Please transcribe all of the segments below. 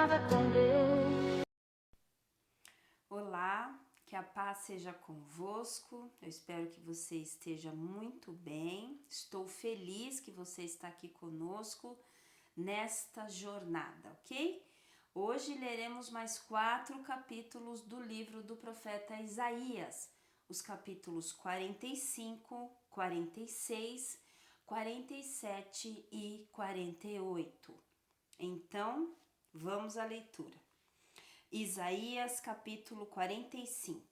Jornada com Deus. Olá, que a paz seja convosco. Eu espero que você esteja muito bem. Estou feliz que você está aqui conosco nesta jornada, ok? Hoje leremos mais 4 capítulos do livro do profeta Isaías, os capítulos 45, 46, 47 e 48. Então, vamos à leitura. Isaías capítulo 45.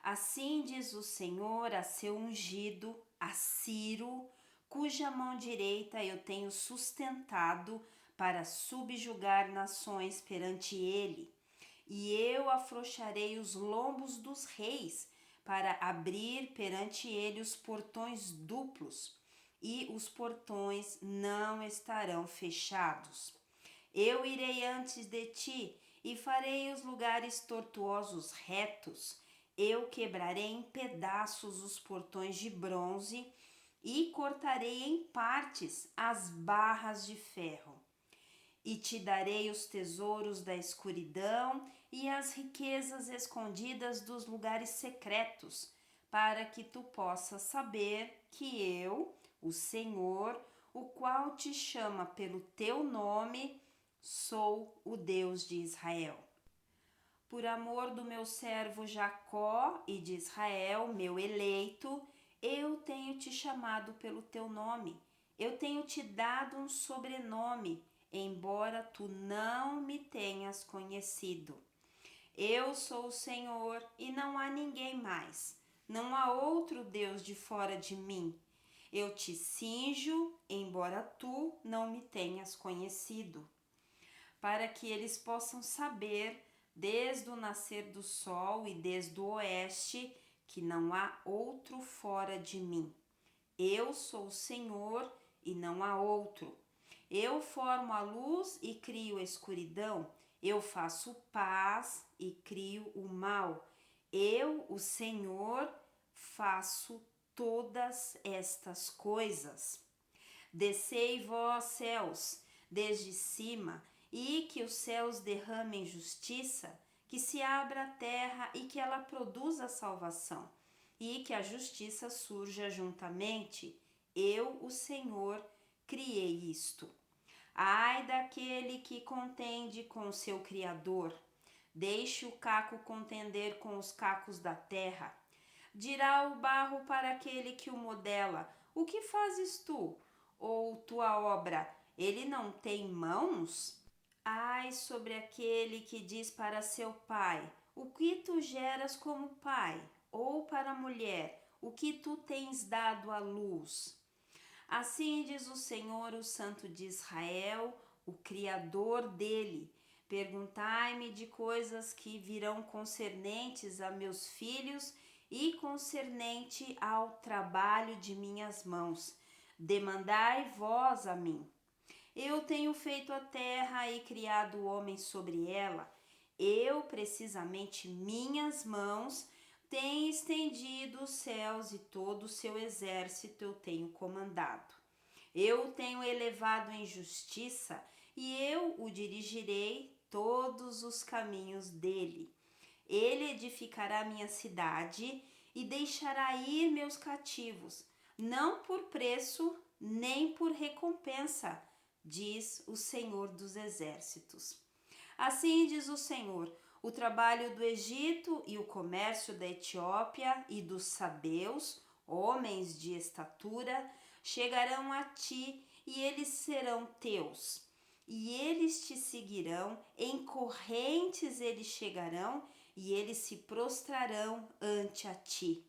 Assim diz o Senhor a seu ungido, a Ciro, cuja mão direita eu tenho sustentado para subjugar nações perante ele. E eu afrouxarei os lombos dos reis, para abrir perante ele os portões duplos, e os portões não estarão fechados. Eu irei antes de ti e farei os lugares tortuosos retos. Eu quebrarei em pedaços os portões de bronze e cortarei em partes as barras de ferro. E te darei os tesouros da escuridão e as riquezas escondidas dos lugares secretos, para que tu possas saber que eu, o Senhor, o qual te chama pelo teu nome, sou o Deus de Israel. Por amor do meu servo Jacó e de Israel, meu eleito, eu tenho te chamado pelo teu nome. Eu tenho te dado um sobrenome, embora tu não me tenhas conhecido. Eu sou o Senhor e não há ninguém mais. Não há outro Deus de fora de mim. Eu te cinjo, embora tu não me tenhas conhecido, para que eles possam saber, desde o nascer do sol e desde o oeste, que não há outro fora de mim. Eu sou o Senhor e não há outro. Eu formo a luz e crio a escuridão. Eu faço paz e crio o mal. Eu, o Senhor, faço todas estas coisas. Descei vós, céus, desde cima, e que os céus derramem justiça, que se abra a terra e que ela produza salvação, e que a justiça surja juntamente. Eu, o Senhor, criei isto. Ai daquele que contende com o seu Criador. Deixe o caco contender com os cacos da terra. Dirá o barro para aquele que o modela: o que fazes tu? Ou tua obra, ele não tem mãos? Ai sobre aquele que diz para seu pai: o que tu geras como pai? Ou para a mulher: o que tu tens dado à luz? Assim diz o Senhor, o Santo de Israel, o Criador dele: perguntai-me de coisas que virão concernentes a meus filhos e concernente ao trabalho de minhas mãos. Demandai vós a mim. Eu tenho feito a terra e criado o homem sobre ela. Eu, precisamente, minhas mãos, tenho estendido os céus e todo o seu exército eu tenho comandado. Eu tenho elevado em justiça e eu o dirigirei todos os caminhos dele. Ele edificará minha cidade e deixará ir meus cativos, não por preço nem por recompensa, diz o Senhor dos Exércitos. Assim diz o Senhor: o trabalho do Egito e o comércio da Etiópia e dos sabeus, homens de estatura, chegarão a ti e eles serão teus. E eles te seguirão, em correntes eles chegarão e eles se prostrarão ante a ti.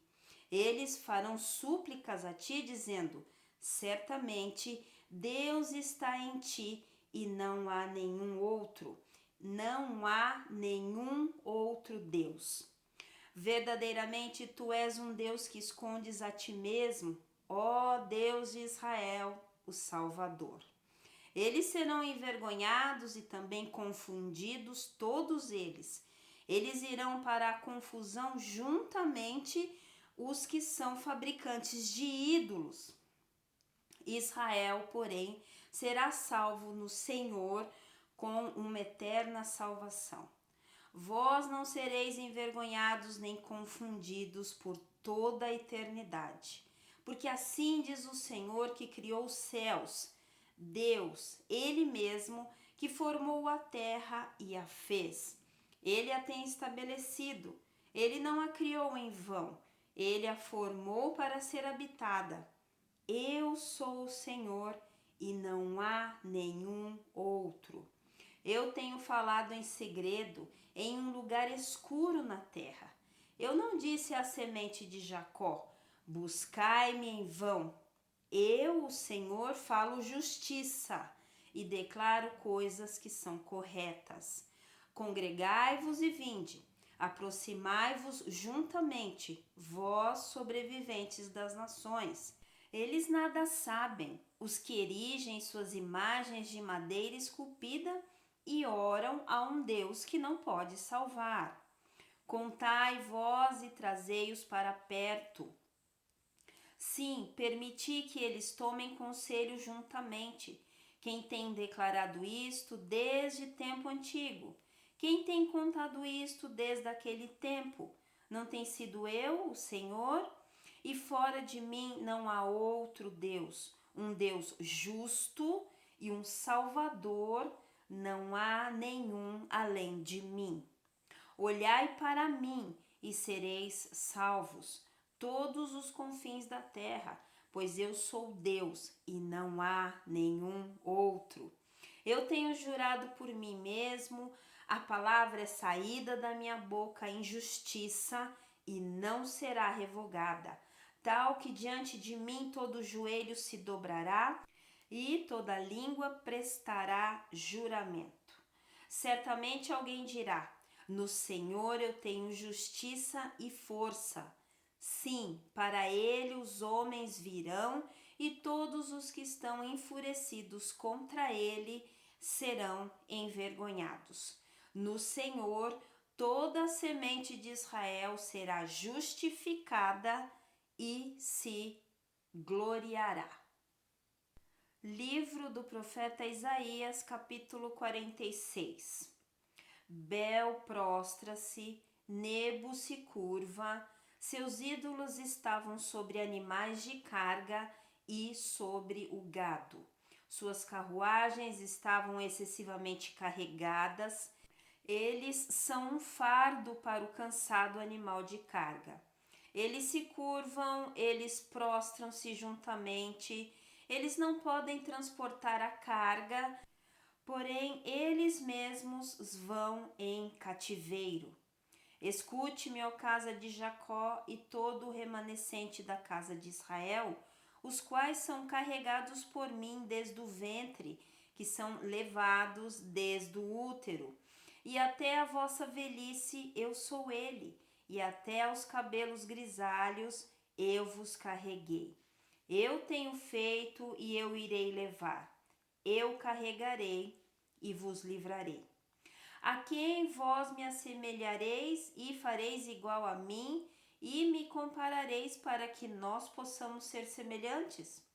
Eles farão súplicas a ti, dizendo: certamente Deus está em ti e não há nenhum outro. Não há nenhum outro Deus. Verdadeiramente tu és um Deus que escondes a ti mesmo, ó Deus de Israel, o Salvador. Eles serão envergonhados e também confundidos, todos eles. Eles irão para a confusão juntamente os que são fabricantes de ídolos. Israel, porém, será salvo no Senhor, com uma eterna salvação. Vós não sereis envergonhados nem confundidos por toda a eternidade. Porque assim diz o Senhor que criou os céus, Deus, Ele mesmo, que formou a terra e a fez. Ele a tem estabelecido, Ele não a criou em vão, Ele a formou para ser habitada. Eu sou o Senhor e não há nenhum outro. Eu tenho falado em segredo, em um lugar escuro na terra. Eu não disse à semente de Jacó: buscai-me em vão. Eu, o Senhor, falo justiça e declaro coisas que são corretas. Congregai-vos e vinde, aproximai-vos juntamente, vós sobreviventes das nações. Eles nada sabem, os que erigem suas imagens de madeira esculpida e oram a um Deus que não pode salvar. Contai vós e trazei-os para perto. Sim, permiti que eles tomem conselho juntamente. Quem tem declarado isto desde tempo antigo? Quem tem contado isto desde aquele tempo? Não tem sido eu, o Senhor? E fora de mim não há outro Deus, um Deus justo e um Salvador, não há nenhum além de mim. Olhai para mim e sereis salvos, todos os confins da terra, pois eu sou Deus e não há nenhum outro. Eu tenho jurado por mim mesmo, a palavra é saída da minha boca em justiça e não será revogada, tal que diante de mim todo joelho se dobrará e toda língua prestará juramento. Certamente alguém dirá: no Senhor eu tenho justiça e força. Sim, para ele os homens virão e todos os que estão enfurecidos contra ele serão envergonhados. No Senhor toda a semente de Israel será justificada e se gloriará. Livro do profeta Isaías, capítulo 46. Bel prostra-se, Nebo se curva, seus ídolos estavam sobre animais de carga e sobre o gado. Suas carruagens estavam excessivamente carregadas, eles são um fardo para o cansado animal de carga. Eles se curvam, eles prostram-se juntamente, eles não podem transportar a carga, porém eles mesmos vão em cativeiro. Escute-me, ó casa de Jacó, e todo o remanescente da casa de Israel, os quais são carregados por mim desde o ventre, que são levados desde o útero. E até a vossa velhice eu sou ele, e até aos cabelos grisalhos eu vos carreguei. Eu tenho feito e eu irei levar. Eu carregarei e vos livrarei. A quem vós me assemelhareis e fareis igual a mim e me comparareis para que nós possamos ser semelhantes?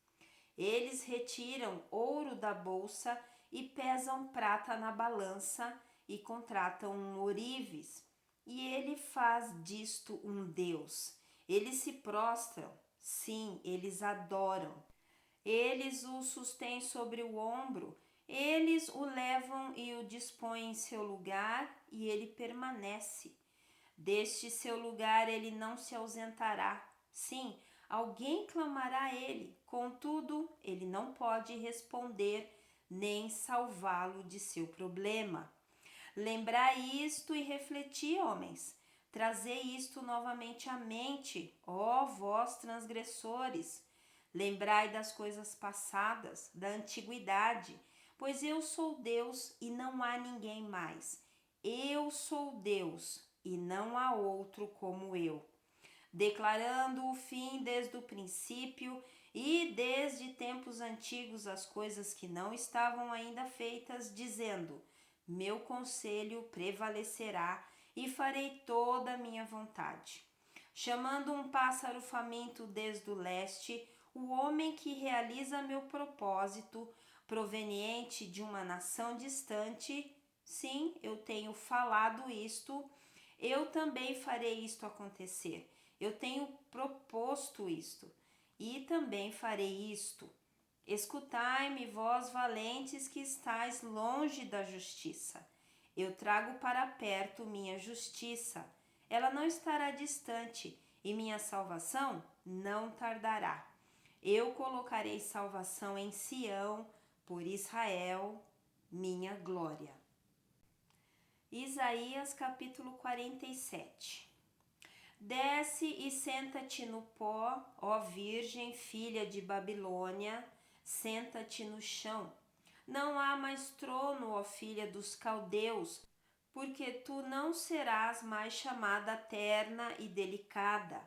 Eles retiram ouro da bolsa e pesam prata na balança e contratam um ourives. E ele faz disto um Deus. Eles se prostram, sim, eles adoram. Eles o sustêm sobre o ombro, eles o levam e o dispõem em seu lugar, e ele permanece. Deste seu lugar ele não se ausentará. Sim, alguém clamará a ele, contudo, ele não pode responder nem salvá-lo de seu problema. Lembrai isto e refleti, homens. Trazei isto novamente à mente, ó vós transgressores. Lembrai das coisas passadas, da antiguidade, pois eu sou Deus e não há ninguém mais. Eu sou Deus e não há outro como eu. Declarando o fim desde o princípio e desde tempos antigos as coisas que não estavam ainda feitas, dizendo: meu conselho prevalecerá e farei toda a minha vontade. Chamando um pássaro faminto desde o leste, o homem que realiza meu propósito, proveniente de uma nação distante, sim, eu tenho falado isto, eu também farei isto acontecer. Eu tenho proposto isto e também farei isto. Escutai-me, vós valentes que estáis longe da justiça. Eu trago para perto minha justiça. Ela não estará distante e minha salvação não tardará. Eu colocarei salvação em Sião, por Israel, minha glória. Isaías capítulo 47. Desce e senta-te no pó, ó Virgem, filha de Babilônia, senta-te no chão. Não há mais trono, ó filha dos caldeus, porque tu não serás mais chamada terna e delicada.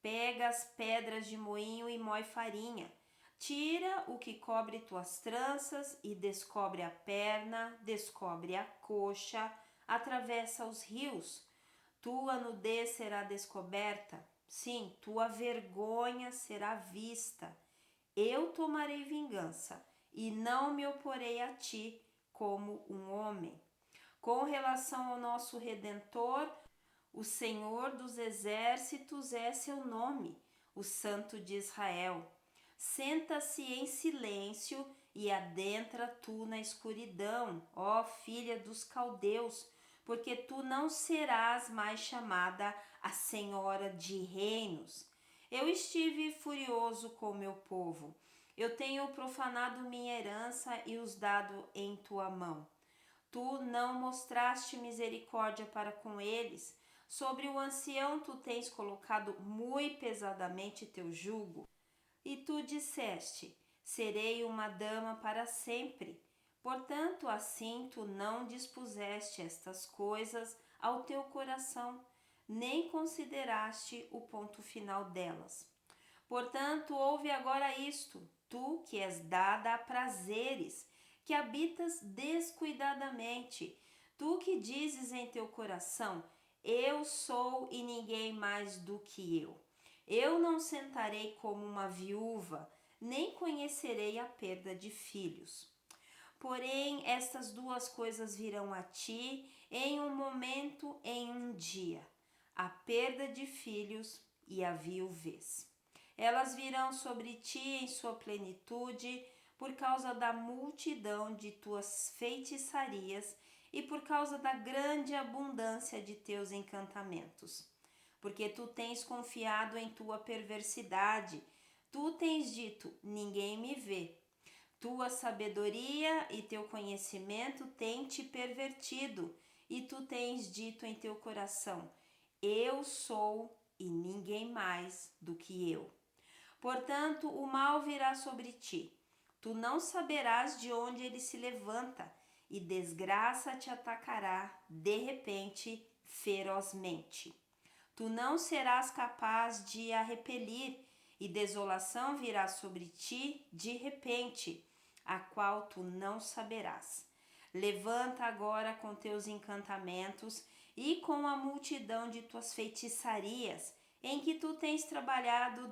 Pega as pedras de moinho e moe farinha. Tira o que cobre tuas tranças e descobre a perna, descobre a coxa, atravessa os rios. Tua nudez será descoberta, sim, tua vergonha será vista. Eu tomarei vingança e não me oporei a ti como um homem. Com relação ao nosso Redentor, o Senhor dos Exércitos é seu nome, o Santo de Israel. Senta-se em silêncio e adentra tu na escuridão, ó filha dos caldeus, porque tu não serás mais chamada a Senhora de reinos. Eu estive furioso com meu povo. Eu tenho profanado minha herança e os dado em tua mão. Tu não mostraste misericórdia para com eles. Sobre o ancião tu tens colocado muito pesadamente teu jugo. E tu disseste: serei uma dama para sempre. Portanto, assim tu não dispuseste estas coisas ao teu coração, nem consideraste o ponto final delas. Portanto, ouve agora isto, tu que és dada a prazeres, que habitas descuidadamente, tu que dizes em teu coração: eu sou e ninguém mais do que eu. Eu não sentarei como uma viúva, nem conhecerei a perda de filhos. Porém, estas duas coisas virão a ti em um momento, em um dia: a perda de filhos e a viuvez. Elas virão sobre ti em sua plenitude, por causa da multidão de tuas feitiçarias e por causa da grande abundância de teus encantamentos. Porque tu tens confiado em tua perversidade, tu tens dito: ninguém me vê. Tua sabedoria e teu conhecimento têm te pervertido, e tu tens dito em teu coração: eu sou e ninguém mais do que eu. Portanto, o mal virá sobre ti. Tu não saberás de onde ele se levanta, e desgraça te atacará de repente, ferozmente. Tu não serás capaz de a repelir, e desolação virá sobre ti de repente, a qual tu não saberás. Levanta agora com teus encantamentos e com a multidão de tuas feitiçarias, em que tu tens trabalhado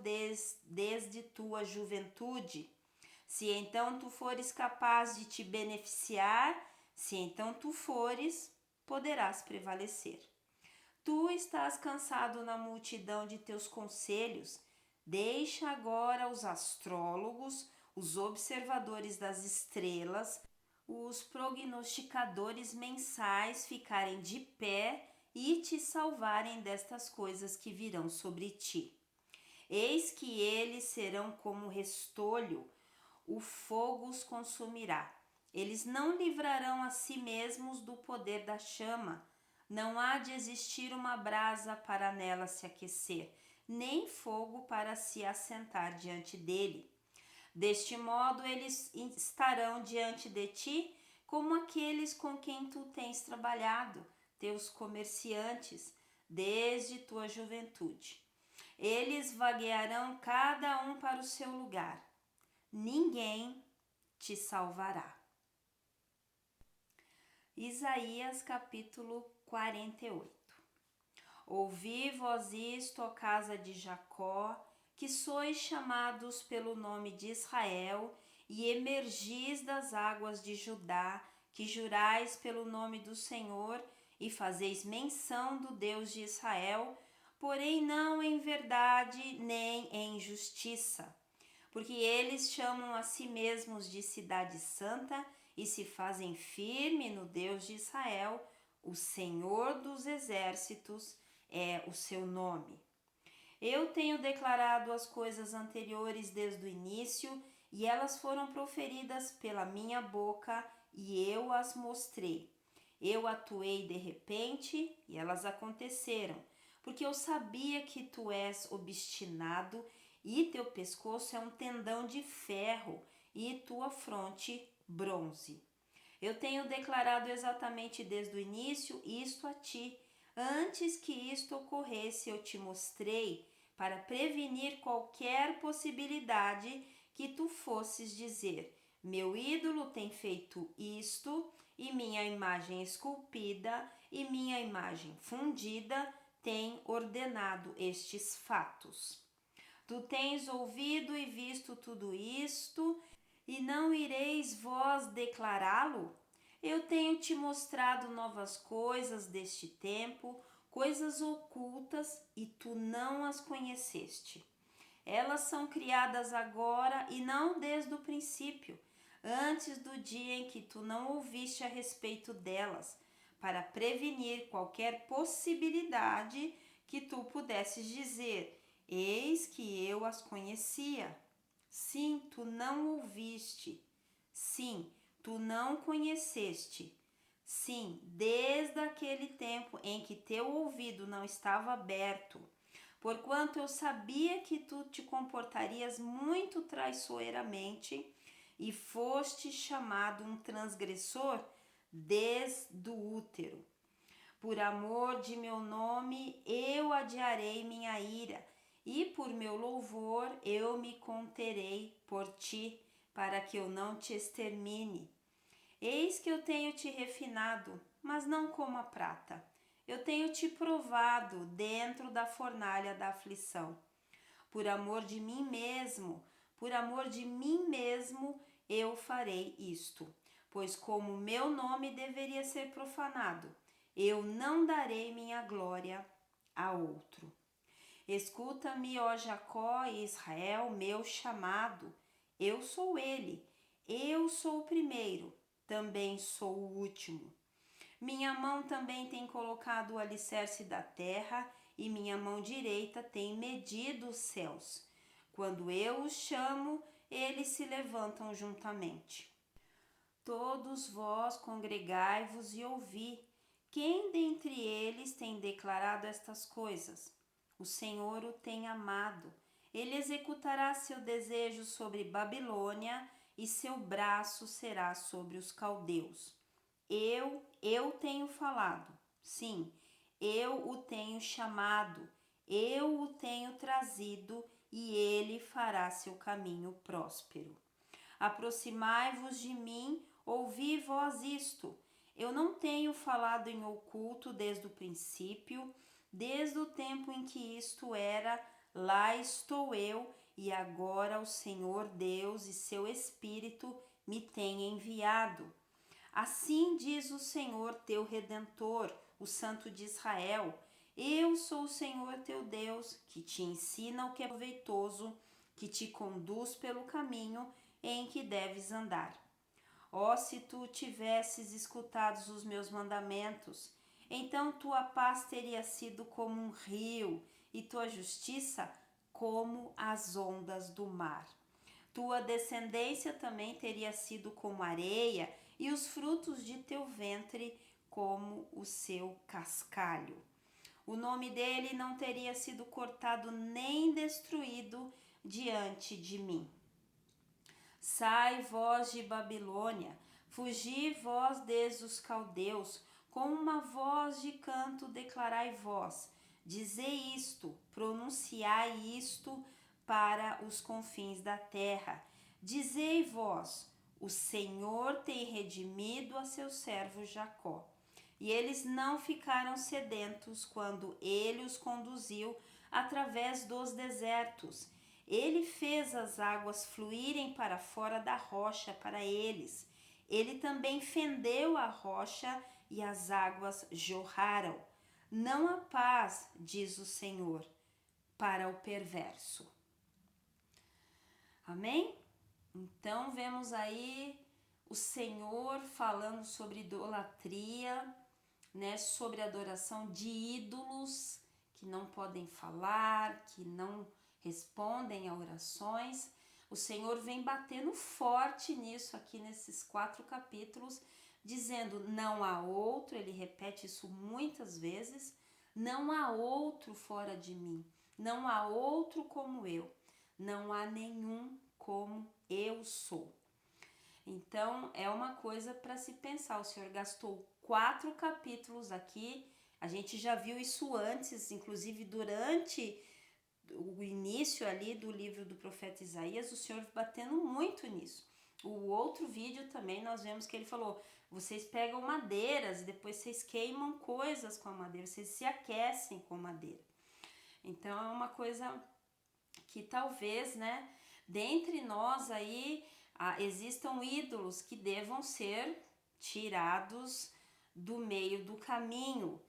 desde tua juventude. Se então tu fores capaz de te beneficiar, se então tu fores, poderás prevalecer. Tu estás cansado na multidão de teus conselhos. Deixa agora os astrólogos, os observadores das estrelas, os prognosticadores mensais ficarem de pé e te salvarem destas coisas que virão sobre ti. Eis que eles serão como restolho, o fogo os consumirá. Eles não livrarão a si mesmos do poder da chama. Não há de existir uma brasa para nela se aquecer, nem fogo para se assentar diante dele. Deste modo eles estarão diante de ti como aqueles com quem tu tens trabalhado, teus comerciantes, desde tua juventude. Eles vaguearão cada um para o seu lugar. Ninguém te salvará. Isaías capítulo 48. Ouvi vós isto, ó casa de Jacó, que sois chamados pelo nome de Israel, e emergis das águas de Judá, que jurais pelo nome do Senhor, e fazeis menção do Deus de Israel, porém não em verdade nem em justiça. Porque eles chamam a si mesmos de cidade santa e se fazem firme no Deus de Israel, o Senhor dos exércitos é o seu nome. Eu tenho declarado as coisas anteriores desde o início, e elas foram proferidas pela minha boca, e eu as mostrei. Eu atuei de repente, e elas aconteceram, porque eu sabia que tu és obstinado, e teu pescoço é um tendão de ferro, e tua fronte bronze. Eu tenho declarado exatamente desde o início isto a ti. Antes que isto ocorresse, eu te mostrei para prevenir qualquer possibilidade que tu fosses dizer: meu ídolo tem feito isto, e minha imagem esculpida e minha imagem fundida tem ordenado estes fatos. Tu tens ouvido e visto tudo isto, e não ireis vós declará-lo? Eu tenho te mostrado novas coisas deste tempo, coisas ocultas, e tu não as conheceste. Elas são criadas agora e não desde o princípio, antes do dia em que tu não ouviste a respeito delas, para prevenir qualquer possibilidade que tu pudesses dizer: eis que eu as conhecia. Sim, tu não ouviste. Sim, tu não conheceste. Sim, desde aquele tempo em que teu ouvido não estava aberto, porquanto eu sabia que tu te comportarias muito traiçoeiramente e foste chamado um transgressor desde o útero. Por amor de meu nome, eu adiarei minha ira, e por meu louvor eu me conterei por ti, para que eu não te extermine. Eis que eu tenho te refinado, mas não como a prata. Eu tenho te provado dentro da fornalha da aflição. Por amor de mim mesmo, eu farei isto. Pois como meu nome deveria ser profanado, eu não darei minha glória a outro. Escuta-me, ó Jacó e Israel, meu chamado. Eu sou ele, eu sou o primeiro, também sou o último. Minha mão também tem colocado o alicerce da terra, e minha mão direita tem medido os céus. Quando eu os chamo, eles se levantam juntamente. Todos vós congregai-vos e ouvi. Quem dentre eles tem declarado estas coisas? O Senhor o tem amado. Ele executará seu desejo sobre Babilônia, e seu braço será sobre os caldeus. Eu tenho falado, sim, eu o tenho chamado, eu o tenho trazido, e ele fará seu caminho próspero. Aproximai-vos de mim, ouvi vós isto. Eu não tenho falado em oculto desde o princípio, desde o tempo em que isto era, lá estou eu, e agora o Senhor Deus e seu Espírito me têm enviado. Assim diz o Senhor teu Redentor, o Santo de Israel: eu sou o Senhor teu Deus, que te ensina o que é proveitoso, que te conduz pelo caminho em que deves andar. Ó, se tu tivesses escutado os meus mandamentos, então tua paz teria sido como um rio, e tua justiça como as ondas do mar. Tua descendência também teria sido como areia, e os frutos de teu ventre como o seu cascalho. O nome dele não teria sido cortado nem destruído diante de mim. Sai, vós de Babilônia, fugi vós desde os caldeus, com uma voz de canto declarai vós, dizei isto, pronunciai isto para os confins da terra. Dizei vós, o Senhor tem redimido a seu servo Jacó. E eles não ficaram sedentos quando ele os conduziu através dos desertos. Ele fez as águas fluírem para fora da rocha para eles. Ele também fendeu a rocha e as águas jorraram. Não há paz, diz o Senhor, para o perverso. Amém? Então vemos aí o Senhor falando sobre idolatria, né, sobre adoração de ídolos que não podem falar, que não respondem a orações. O Senhor vem batendo forte nisso aqui nesses 4 capítulos, dizendo: não há outro, ele repete isso muitas vezes, não há outro fora de mim, não há outro como eu, não há nenhum como eu sou. Então é uma coisa para se pensar. O Senhor gastou 4 capítulos aqui, a gente já viu isso antes, inclusive durante o início ali do livro do profeta Isaías, o Senhor batendo muito nisso. O outro vídeo também nós vemos que ele falou: vocês pegam madeiras e depois vocês queimam coisas com a madeira, vocês se aquecem com madeira. Então é uma coisa que talvez, né, dentre nós aí existam ídolos que devam ser tirados do meio do caminho.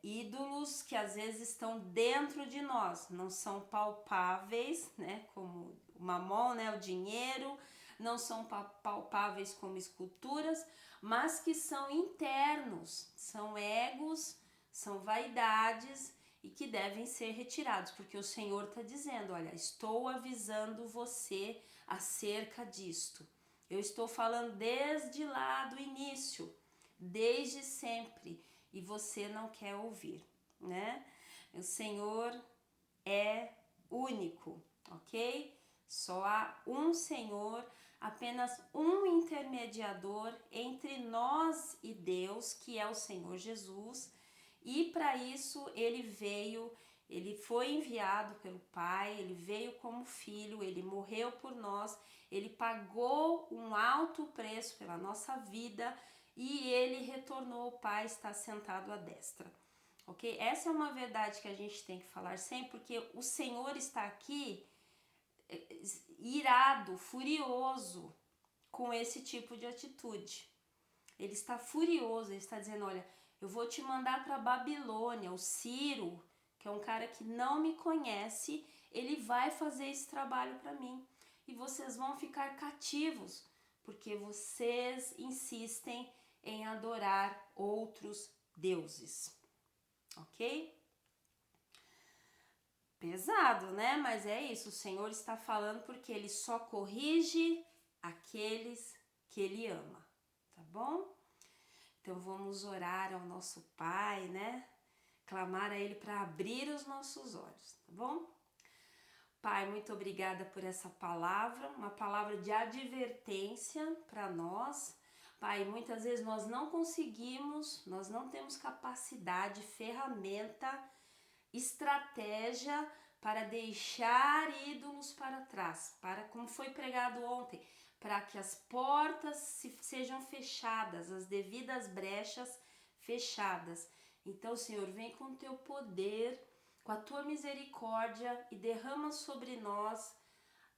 Ídolos que às vezes estão dentro de nós, não são palpáveis, né, como o mamon, né, o dinheiro, não são palpáveis como esculturas, mas que são internos, são egos, são vaidades e que devem ser retirados, porque o Senhor está dizendo: olha, estou avisando você acerca disto. Eu estou falando desde lá do início, desde sempre, e você não quer ouvir, né? O Senhor é único, ok? Só há um Senhor, apenas um intermediador entre nós e Deus, que é o Senhor Jesus. E para isso ele foi enviado pelo Pai, ele veio como filho, ele morreu por nós, ele pagou um alto preço pela nossa vida e ele retornou ao Pai, está sentado à destra. Ok? Essa é uma verdade que a gente tem que falar sempre, porque o Senhor está aqui irado, furioso com esse tipo de atitude. Ele está furioso, ele está dizendo: olha, eu vou te mandar para Babilônia. O Ciro, que é um cara que não me conhece, ele vai fazer esse trabalho para mim. E vocês vão ficar cativos, porque vocês insistem em adorar outros deuses. Ok? Pesado, né? Mas é isso, o Senhor está falando porque ele só corrige aqueles que ele ama, tá bom? Então vamos orar ao nosso Pai, né? Clamar a Ele para abrir os nossos olhos, tá bom? Pai, muito obrigada por essa palavra, uma palavra de advertência para nós. Pai, muitas vezes nós não conseguimos, nós não temos capacidade, ferramenta, estratégia para deixar ídolos para trás, para, como foi pregado ontem, para que as portas sejam fechadas, as devidas brechas fechadas. Então, Senhor, vem com o teu poder, com a tua misericórdia e derrama sobre nós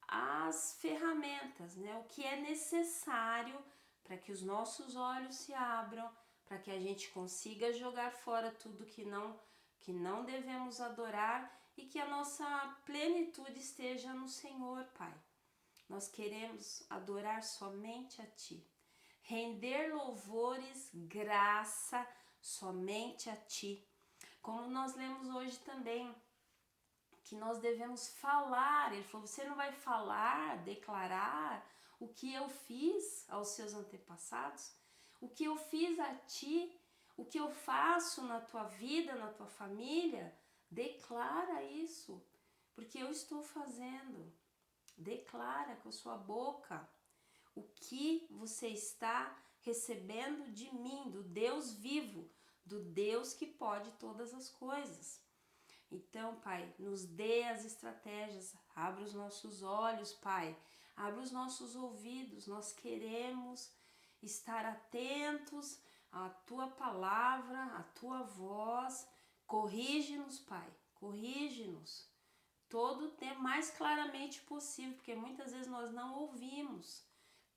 as ferramentas, né? O que é necessário para que os nossos olhos se abram, para que a gente consiga jogar fora tudo que não devemos adorar e que a nossa plenitude esteja no Senhor, Pai. Nós queremos adorar somente a Ti, render louvores, graça somente a Ti. Como nós lemos hoje também, que nós devemos falar. Ele falou: você não vai falar, declarar o que eu fiz aos seus antepassados, o que eu fiz a ti, o que eu faço na tua vida, na tua família. Declara isso, porque eu estou fazendo. Declara com a sua boca o que você está recebendo de mim, do Deus vivo, do Deus que pode todas as coisas. Então, Pai, nos dê as estratégias, abra os nossos olhos, Pai, abra os nossos ouvidos. Nós queremos estar atentos à Tua palavra, à Tua voz. Corrige-nos, Pai, corrige-nos. todo o tempo, mais claramente possível, porque muitas vezes nós não ouvimos.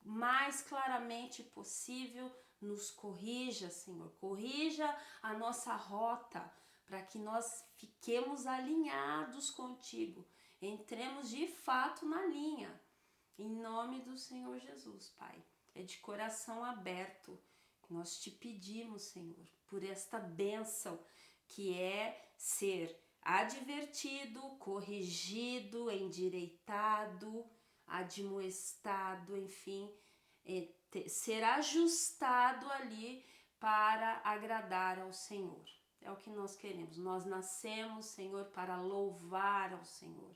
Mais claramente possível, nos corrija, Senhor. Corrija a nossa rota, para que nós fiquemos alinhados contigo. Entremos de fato na linha. Em nome do Senhor Jesus, Pai. É de coração aberto que nós te pedimos, Senhor, por esta bênção que é ser advertido, corrigido, endireitado, admoestado, enfim, ser ajustado ali para agradar ao Senhor. É o que nós queremos. Nós nascemos, Senhor, para louvar ao Senhor.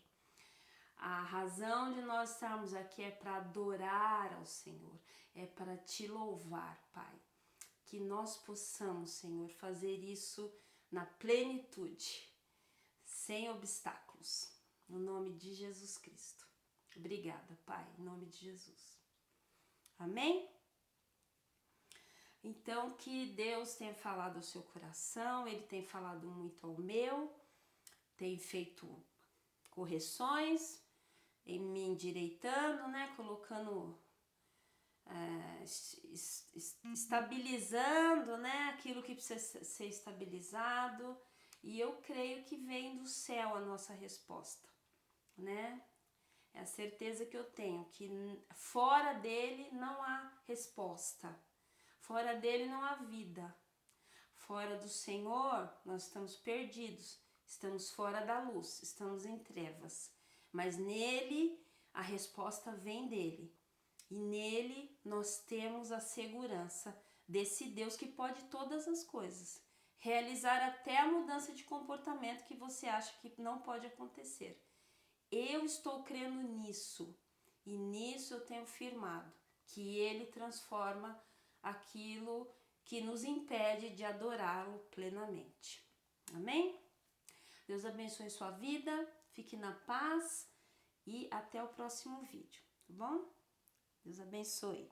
A razão de nós estarmos aqui é para adorar ao Senhor, é para te louvar, Pai. Que nós possamos, Senhor, fazer isso na plenitude, sem obstáculos, no nome de Jesus Cristo. Obrigada, Pai, em nome de Jesus. Amém? Então, que Deus tenha falado ao seu coração, Ele tem falado muito ao meu, tem feito correções, em me endireitando, né, colocando, estabilizando, né, aquilo que precisa ser estabilizado, e eu creio que vem do céu a nossa resposta, né? É a certeza que eu tenho, que fora dele não há resposta, fora dele não há vida, fora do Senhor nós estamos perdidos, estamos fora da luz, estamos em trevas, mas nele a resposta vem dele, e nele nós temos a segurança desse Deus que pode todas as coisas, realizar até a mudança de comportamento que você acha que não pode acontecer. Eu estou crendo nisso, e nisso eu tenho firmado, que Ele transforma aquilo que nos impede de adorá-lo plenamente. Amém? Deus abençoe sua vida, fique na paz e até o próximo vídeo, tá bom? Deus abençoe.